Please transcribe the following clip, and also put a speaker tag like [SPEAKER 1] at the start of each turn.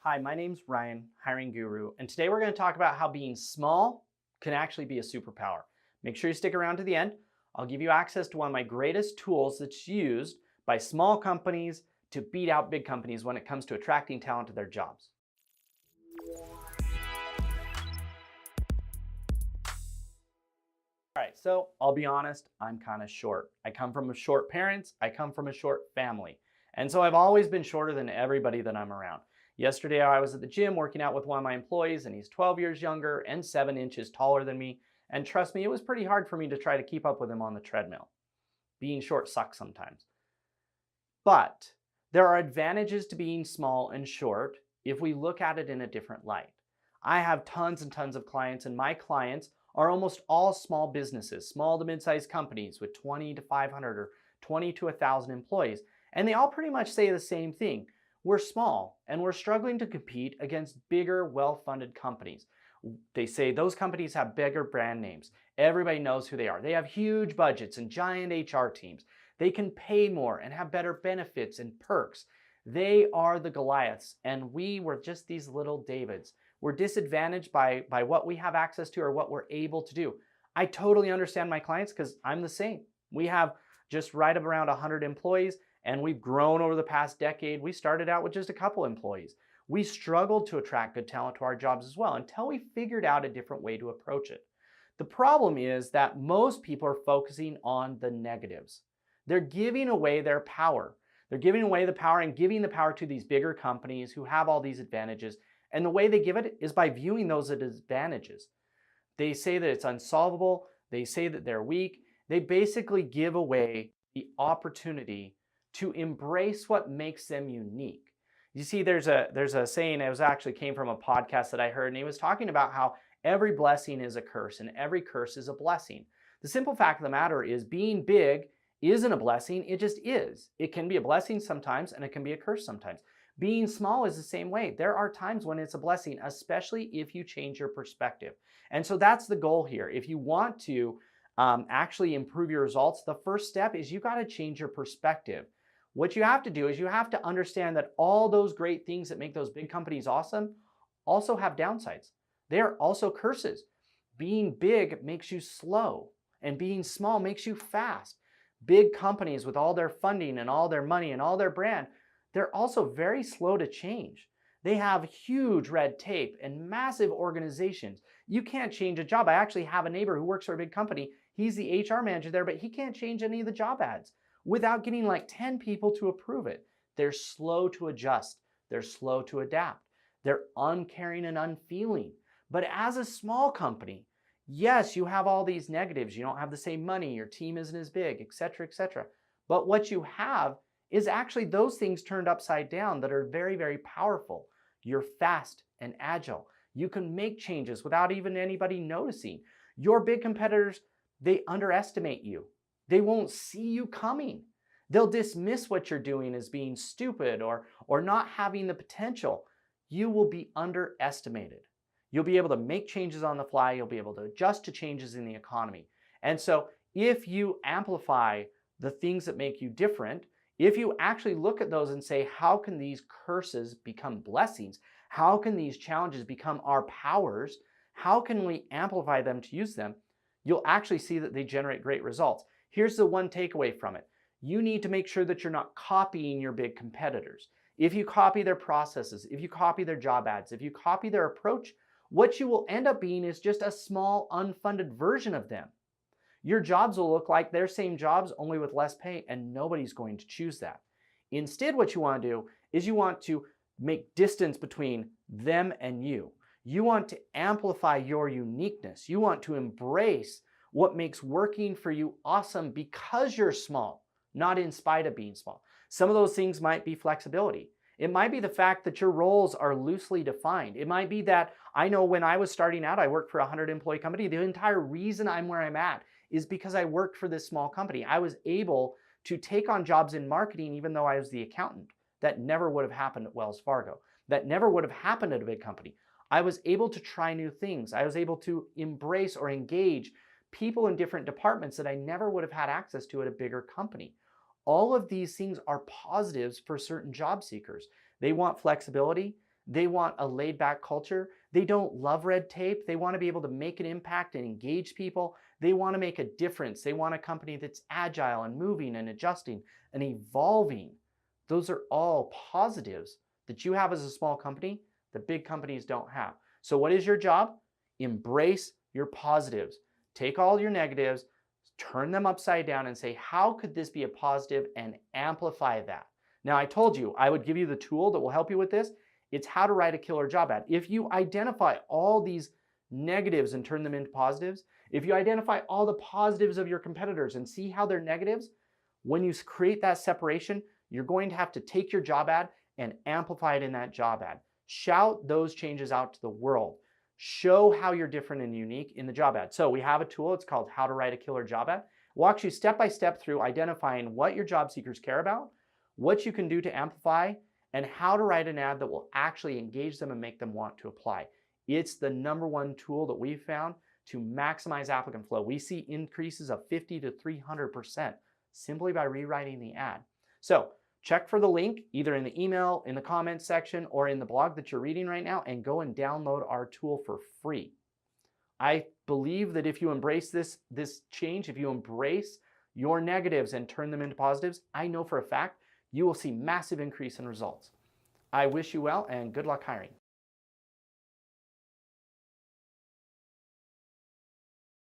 [SPEAKER 1] Hi, my name's Ryan, Hiring Guru, and today we're going to talk about how being small can actually be a superpower. Make sure you stick around to the end. I'll give you access to one of my greatest tools that's used by small companies to beat out big companies when it comes to attracting talent to their jobs. All right, so I'll be honest, I'm kind of short. I come from short parents, I come from a short family. And so I've always been shorter than everybody that I'm around. Yesterday I was at the gym working out with one of my employees and he's 12 years younger and 7 inches taller than me. And trust me, it was pretty hard for me to try to keep up with him on the treadmill. Being short sucks sometimes. But there are advantages to being small and short if we look at it in a different light. I have tons and tons of clients, and my clients are almost all small businesses, small to mid-sized companies with 20 to 500 or 20 to 1,000 employees. And they all pretty much say the same thing. We're small and we're struggling to compete against bigger, well-funded companies. They say those companies have bigger brand names. Everybody knows who they are. They have huge budgets and giant HR teams. They can pay more and have better benefits and perks. They are the Goliaths, and we were just these little Davids. We're disadvantaged by what we have access to or what we're able to do. I totally understand my clients because I'm the same. We have just right around 100 employees, and we've grown over the past decade. We started out with just a couple employees. We struggled to attract good talent to our jobs as well until we figured out a different way to approach it. The problem is that most people are focusing on the negatives. They're giving away their power. They're giving away the power and giving the power to these bigger companies who have all these advantages. And the way they give it is by viewing those as advantages. They say that it's unsolvable. They say that they're weak. They basically give away the opportunity to embrace what makes them unique. You see, there's a saying, it actually came from a podcast that I heard, and he was talking about how every blessing is a curse and every curse is a blessing. The simple fact of the matter is being big isn't a blessing, it just is. It can be a blessing sometimes and it can be a curse sometimes. Being small is the same way. There are times when it's a blessing, especially if you change your perspective. And so that's the goal here. If you want to actually improve your results, the first step is you got to change your perspective. What you have to do is you have to understand that all those great things that make those big companies awesome also have downsides. They are also curses. Being big makes you slow, and being small makes you fast. Big companies with all their funding and all their money and all their brand, they're also very slow to change. They have huge red tape and massive organizations. You can't change a job. I actually have a neighbor who works for a big company. He's the HR manager there, but he can't change any of the job ads without getting like 10 people to approve it. They're slow to adjust. They're slow to adapt. They're uncaring and unfeeling. But as a small company, yes, you have all these negatives. You don't have the same money. Your team isn't as big, etc., etc. But what you have is actually those things turned upside down that are very, very powerful. You're fast and agile. You can make changes without even anybody noticing. Your big competitors, they underestimate you. They won't see you coming. They'll dismiss what you're doing as being stupid or not having the potential. You will be underestimated. You'll be able to make changes on the fly. You'll be able to adjust to changes in the economy. And so if you amplify the things that make you different, if you actually look at those and say, how can these curses become blessings? How can these challenges become our powers? How can we amplify them to use them? You'll actually see that they generate great results. Here's the one takeaway from it. You need to make sure that you're not copying your big competitors. If you copy their processes, if you copy their job ads, if you copy their approach, what you will end up being is just a small unfunded version of them. Your jobs will look like their same jobs, only with less pay, and nobody's going to choose that. Instead, what you want to do is you want to make distance between them and you. You want to amplify your uniqueness. You want to embrace what makes working for you awesome because you're small, not in spite of being small. Some of those things might be flexibility. It might be the fact that your roles are loosely defined. It might be that I know when I was starting out, I worked for a 100-employee company. The entire reason I'm where I'm at is because I worked for this small company. I was able to take on jobs in marketing even though I was the accountant. That never would have happened at Wells Fargo. That never would have happened at a big company. I was able to try new things. I was able to embrace or engage people in different departments that I never would have had access to at a bigger company. All of these things are positives for certain job seekers. They want flexibility. They want a laid back culture. They don't love red tape. They want to be able to make an impact and engage people. They want to make a difference. They want a company that's agile and moving and adjusting and evolving. Those are all positives that you have as a small company that big companies don't have. So what is your job? Embrace your positives. Take all your negatives, turn them upside down and say, how could this be a positive, and amplify that. Now, I told you I would give you the tool that will help you with this. It's how to write a killer job ad. If you identify all these negatives and turn them into positives, if you identify all the positives of your competitors and see how they're negatives, when you create that separation, you're going to have to take your job ad and amplify it in that job ad. Shout those changes out to the world. Show how you're different and unique in the job ad. So we have a tool, it's called How to Write a Killer Job Ad. It walks you step by step through identifying what your job seekers care about, what you can do to amplify, and how to write an ad that will actually engage them and make them want to apply. It's the #1 tool that we've found to maximize applicant flow. We see increases of 50 to 300% simply by rewriting the ad. So check for the link either in the email, in the comments section, or in the blog that you're reading right now, and go and download our tool for free. I believe that if you embrace this change, if you embrace your negatives and turn them into positives, I know for a fact you will see massive increase in results. I wish you well and good luck hiring.